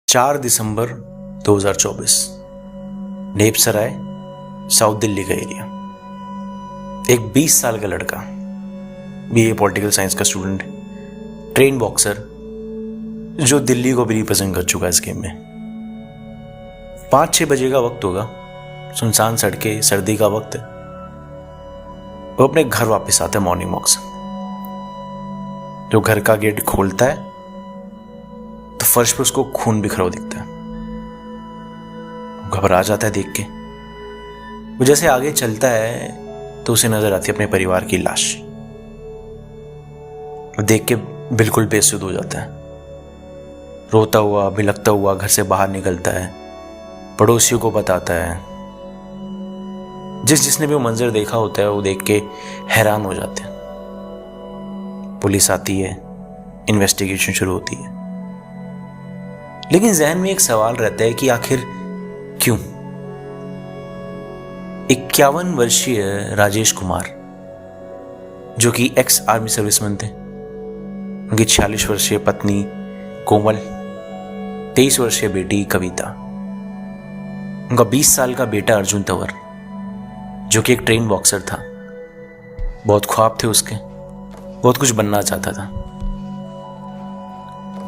4 दिसंबर 2024, नेपसराय, south Delhi का area. एक 20 साल का लड़का, बीए पॉलिटिकल साइंस का स्टूडेंट, ट्रेन बॉक्सर, जो दिल्ली को भी रिप्रेजेंट कर चुका है इस गेम में। 5-6 बजे का वक्त होगा, सुनसान सड़कें, सर्दी का वक्त है। वो अपने घर वापस आता है मॉर्निंग वॉक से। जो घर का गेट खोलता है तो फर्श पर उसको खून बिखरा हुआ दिखता है। घबरा जाता है देख के। वो जैसे आगे चलता है तो उसे नजर आती है अपने परिवार की लाश। वो देख के बिल्कुल बेसुध हो जाता है। रोता हुआ, बिलखता हुआ घर से बाहर निकलता है, पड़ोसियों को बताता है। जिसने भी वो मंजर देखा होता है वो देख के हैरान हो जाते हैं। पुलिस आती है, इन्वेस्टिगेशन शुरू होती है। लेकिन जहन में एक सवाल रहता है कि आखिर क्यों? 51 वर्षीय राजेश कुमार, जो कि एक्स आर्मी सर्विसमैन थे, उनकी 46 वर्षीय पत्नी कोमल, 23 वर्षीय बेटी कविता, उनका 20 साल का बेटा अर्जुन तंवर, जो कि एक ट्रेन बॉक्सर था। बहुत ख्वाब थे उसके, बहुत कुछ बनना चाहता था।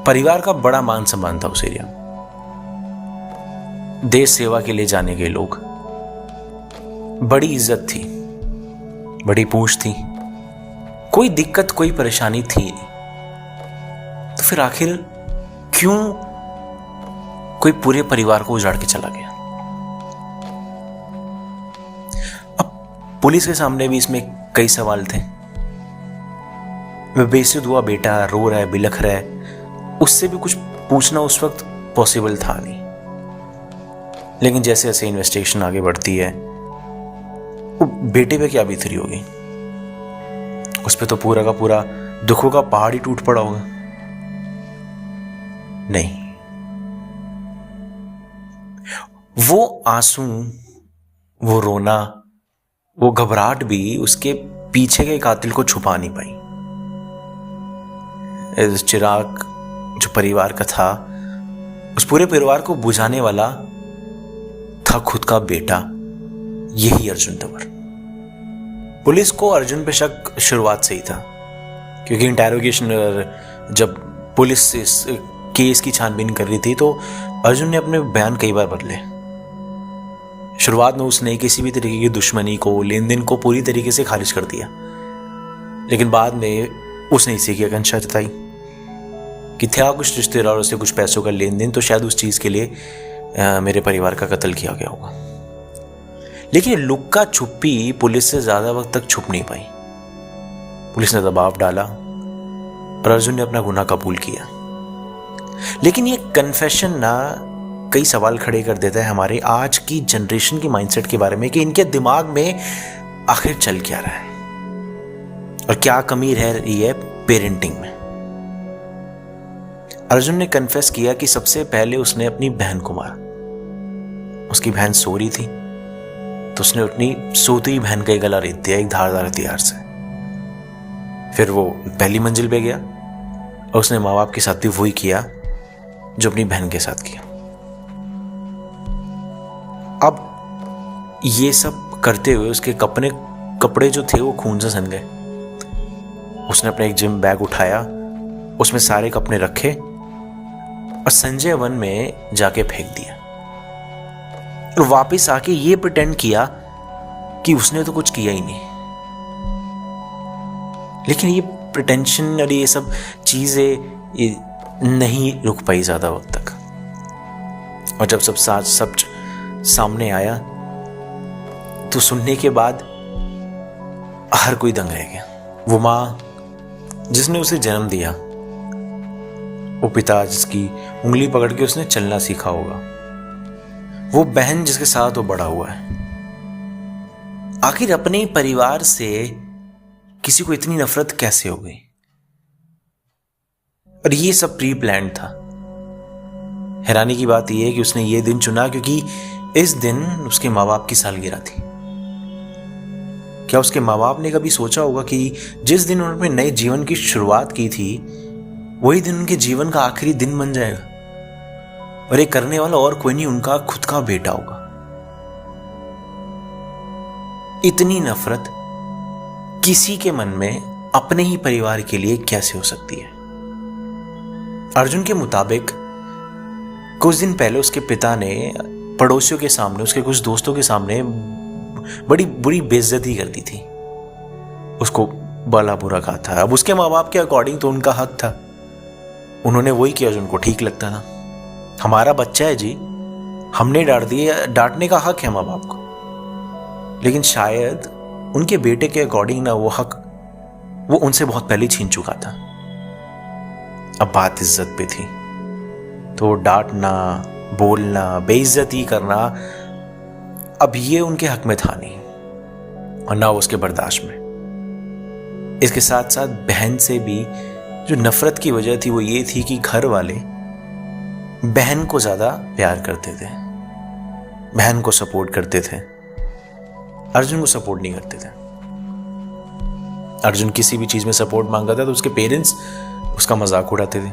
परिवार का बड़ा मान सम्मान था उस एरिया में। देश सेवा के लिए जाने गए लोग, बड़ी इज्जत थी, बड़ी पूछ थी, कोई दिक्कत कोई परेशानी थी नहीं। तो फिर आखिर क्यों कोई पूरे परिवार को उजाड़ के चला गया? अब पुलिस के सामने भी इसमें कई सवाल थे। वह बेसुध हुआ बेटा रो रहा है, बिलख रहा है, उससे भी कुछ पूछना उस वक्त पॉसिबल था नहीं। लेकिन जैसे जैसे इन्वेस्टिगेशन आगे बढ़ती है, वो बेटे पे क्या बीत रही होगी, उस पे तो पूरा का पूरा दुखों का पहाड़ ही टूट पड़ा होगा। नहीं, वो आंसू, वो रोना, वो घबराहट भी उसके पीछे के कातिल को छुपा नहीं पाई। इस चिराग जो परिवार का था, उस पूरे परिवार को बुझाने वाला था खुद का बेटा, यही अर्जुन तंवर। पुलिस को अर्जुन पे शक शुरुआत से ही था, क्योंकि इंटेरोगेशन जब पुलिस इस केस की छानबीन कर रही थी तो अर्जुन ने अपने बयान कई बार बदले। शुरुआत में उसने किसी भी तरीके की दुश्मनी को, लेन देन को पूरी तरीके से खारिज कर दिया। लेकिन बाद में उसने इसी की आकांक्षा जताई कि था कुछ रिश्तेदारों से कुछ पैसों का लेन देन, तो शायद उस चीज के लिए मेरे परिवार का कत्ल किया गया होगा। लेकिन लुक्का छुपी पुलिस से ज्यादा वक्त तक छुप नहीं पाई। पुलिस ने दबाव डाला और अर्जुन ने अपना गुनाह कबूल किया। लेकिन ये कन्फेशन ना कई सवाल खड़े कर देता है हमारे आज की जनरेशन की माइंडसेट के बारे में कि इनके दिमाग में आखिर चल क्या रहा है और क्या कमी रह रही है पेरेंटिंग में। अर्जुन ने कन्फेस किया कि सबसे पहले उसने अपनी बहन को मारा। उसकी बहन सो रही थी तो उसने अपनी सोती बहन का गला रेत दिया एक धारदार हथियार से। फिर वो पहली मंजिल पे गया और उसने माँ बाप के साथ भी वही किया जो अपनी बहन के साथ किया। अब ये सब करते हुए उसके कपड़े जो थे वो खून से सन गए। उसने अपना एक जिम बैग उठाया, उसमें सारे कपड़े रखे और संजय वन में जाके फेंक दिया। और वापस आके ये प्रिटेंड किया कि उसने तो कुछ किया ही नहीं। लेकिन ये प्रिटेंशन और ये सब चीजें नहीं रुक पाई ज्यादा वक्त तक। और जब सब सामने आया तो सुनने के बाद हर कोई दंग रह गया। वो माँ जिसने उसे जन्म दिया, वो पिता जिसकी उंगली पकड़ के उसने चलना सीखा होगा, वो बहन जिसके साथ वो बड़ा हुआ है, आखिर अपने परिवार से किसी को इतनी नफरत कैसे हो गई? और ये सब प्री प्लान्ड था। हैरानी की बात यह है कि उसने ये दिन चुना क्योंकि इस दिन उसके माँ बाप की सालगिरह थी। क्या उसके माँ बाप ने कभी सोचा होगा कि जिस दिन उन्होंने नए जीवन की शुरुआत की थी वही दिन उनके जीवन का आखिरी दिन बन जाएगा? और ये करने वाला और कोई नहीं, उनका खुद का बेटा होगा। इतनी नफरत किसी के मन में अपने ही परिवार के लिए कैसे हो सकती है? अर्जुन के मुताबिक कुछ दिन पहले उसके पिता ने पड़ोसियों के सामने, उसके कुछ दोस्तों के सामने बड़ी बुरी बेइज्जती कर दी थी, उसको भला बुरा कहा था। अब उसके माँ बाप के अकॉर्डिंग तो उनका हक था, उन्होंने वही किया जो उनको ठीक लगता था। हमारा बच्चा है जी, हमने डांट दिया, डांटने का हक है माँ बाप को, लेकिन शायद उनके बेटे के अकॉर्डिंग ना वो हक वो उनसे बहुत पहले छीन चुका था। अब बात इज्जत पे थी, तो डांटना, बोलना, बेइज्जती करना अब ये उनके हक में था नहीं, और ना उसके बर्दाश्त में। इसके साथ साथ बहन से भी जो नफरत की वजह थी वो ये थी कि घर वाले बहन को ज्यादा प्यार करते थे, बहन को सपोर्ट करते थे, अर्जुन को सपोर्ट नहीं करते थे। अर्जुन किसी भी चीज में सपोर्ट मांगता था तो उसके पेरेंट्स उसका मजाक उड़ाते थे।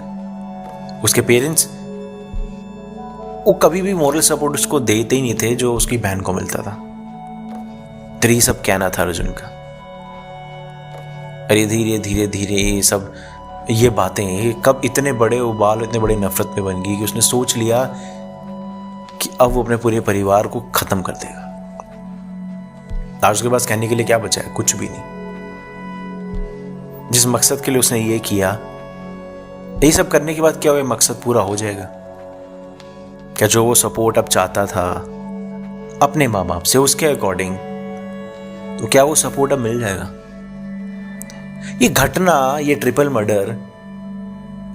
उसके पेरेंट्स वो कभी भी मोरल सपोर्ट उसको देते ही नहीं थे जो उसकी बहन को मिलता था। तेरी सब कहना था अर्जुन का। अरे धीरे धीरे धीरे ये बातें कब इतने बड़े उबाल, इतने बड़े नफरत में बन गई कि उसने सोच लिया कि अब वो अपने पूरे परिवार को खत्म कर देगा। आज उसके पास कहने के लिए क्या बचा है? कुछ भी नहीं। जिस मकसद के लिए उसने ये किया, यही सब करने के बाद क्या वो मकसद पूरा हो जाएगा? क्या जो वो सपोर्ट अब चाहता था अपने माँ बाप से उसके अकॉर्डिंग, तो क्या वो सपोर्ट अब मिल जाएगा? ये घटना, ये ट्रिपल मर्डर,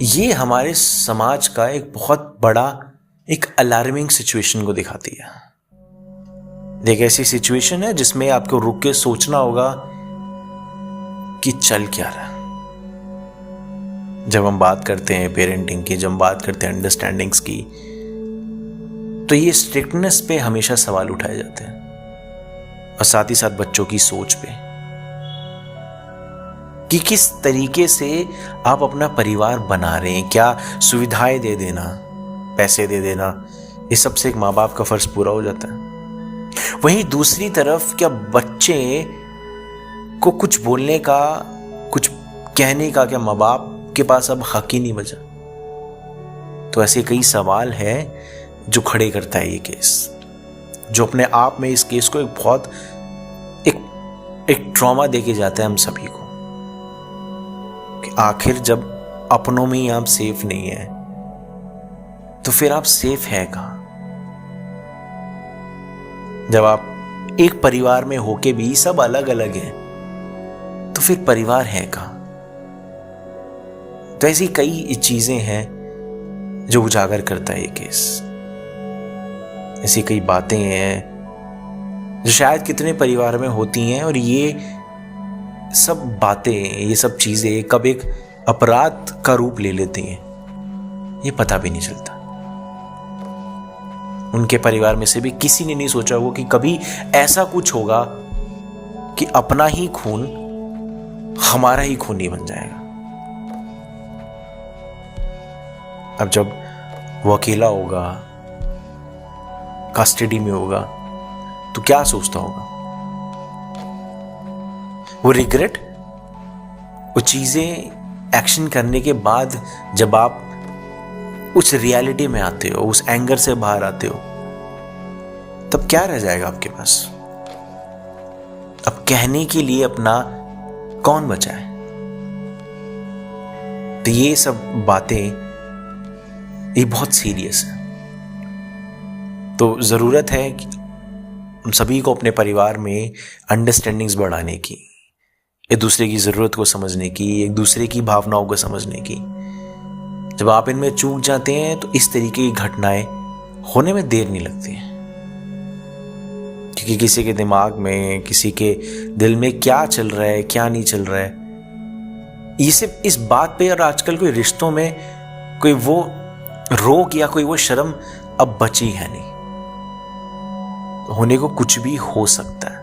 ये हमारे समाज का एक बहुत बड़ा एक अलार्मिंग सिचुएशन को दिखाती है। एक ऐसी सिचुएशन है जिसमें आपको रुक के सोचना होगा कि चल क्या रहा। जब हम बात करते हैं पेरेंटिंग की, जब हम बात करते हैं अंडरस्टैंडिंग्स की, तो ये स्ट्रिक्टनेस पे हमेशा सवाल उठाए जाते हैं, और साथ ही साथ बच्चों की सोच पे कि किस तरीके से आप अपना परिवार बना रहे हैं। क्या सुविधाएं दे देना, पैसे दे देना, इस सबसे एक माँ बाप का फर्ज पूरा हो जाता है? वहीं दूसरी तरफ क्या बच्चे को कुछ बोलने का, कुछ कहने का क्या माँ बाप के पास अब हक ही नहीं बचा? तो ऐसे कई सवाल हैं जो खड़े करता है ये केस, जो अपने आप में इस केस को एक बहुत एक ट्रॉमा देके जाता है हम सभी को, कि आखिर जब अपनों में ही आप सेफ नहीं है तो फिर आप सेफ है कहां? जब आप एक परिवार में होके भी सब अलग अलग हैं तो फिर परिवार है कहां? तो ऐसी कई चीजें हैं जो उजागर करता है ये केस। ऐसी कई बातें हैं जो शायद कितने परिवार में होती हैं, और ये सब बातें, ये सब चीजें कब एक अपराध का रूप ले लेती हैं ये पता भी नहीं चलता। उनके परिवार में से भी किसी ने नहीं सोचा होगा कि कभी ऐसा कुछ होगा कि अपना ही खून हमारा ही खून ही बन जाएगा। अब जब वो अकेला होगा, कस्टडी में होगा, तो क्या सोचता होगा? वो रिग्रेट, वो चीजें एक्शन करने के बाद जब आप उस रियलिटी में आते हो, उस एंगर से बाहर आते हो, तब क्या रह जाएगा आपके पास? अब कहने के लिए अपना कौन बचा है? तो ये सब बातें ये बहुत सीरियस है। तो जरूरत है कि हम सभी को अपने परिवार में अंडरस्टैंडिंग्स बढ़ाने की, एक दूसरे की जरूरत को समझने की, एक दूसरे की भावनाओं को समझने की। जब आप इनमें चूक जाते हैं तो इस तरीके की घटनाएं होने में देर नहीं लगती है, क्योंकि किसी के दिमाग में, किसी के दिल में क्या चल रहा है, क्या नहीं चल रहा है, ये सिर्फ इस बात पे। और आजकल कोई रिश्तों में कोई वो रोक या कोई वो शर्म अब बची है नहीं, होने को कुछ भी हो सकता है।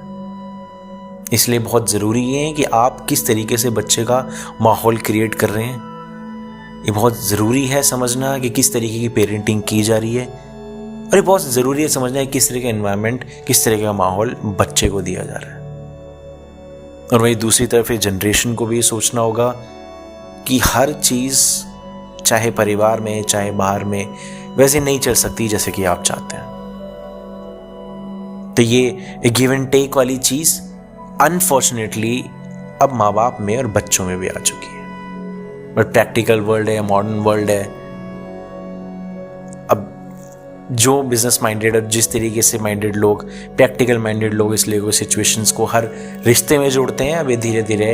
इसलिए बहुत जरूरी है कि आप किस तरीके से बच्चे का माहौल क्रिएट कर रहे हैं, ये बहुत ज़रूरी है समझना कि किस तरीके की पेरेंटिंग की जा रही है, और ये बहुत ज़रूरी है समझना है किस तरह का एनवायरनमेंट, किस तरह का माहौल बच्चे को दिया जा रहा है। और वही दूसरी तरफ जनरेशन को भी सोचना होगा कि हर चीज़ चाहे परिवार में चाहे बाहर में वैसे नहीं चल सकती जैसे कि आप चाहते हैं। तो ये गिव एंड टेक वाली चीज़ अनफॉर्चुनेटली अब माँ बाप में और बच्चों में भी आ चुकी है। बट प्रैक्टिकल वर्ल्ड है, मॉडर्न वर्ल्ड है, अब जो बिजनेस माइंडेड और जिस तरीके से माइंडेड लोग, प्रैक्टिकल माइंडेड लोग इसलिए वो सिचुएशंस को हर रिश्ते में जोड़ते हैं, अब ये धीरे धीरे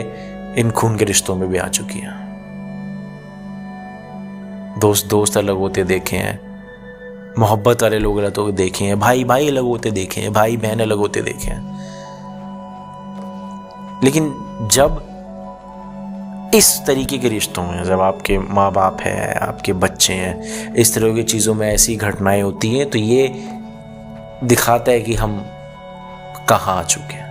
इन खून के रिश्तों में भी आ चुकी हैं। दोस्त अलग होते देखे हैं, मोहब्बत वाले लोग अलग होते देखे हैं, भाई भाई अलग होते देखे हैं, भाई बहन अलग होते देखे हैं। लेकिन जब इस तरीके के रिश्तों में, जब आपके माँ बाप है, आपके बच्चे हैं, इस तरह की चीज़ों में ऐसी घटनाएं होती हैं, तो ये दिखाता है कि हम कहाँ आ चुके हैं।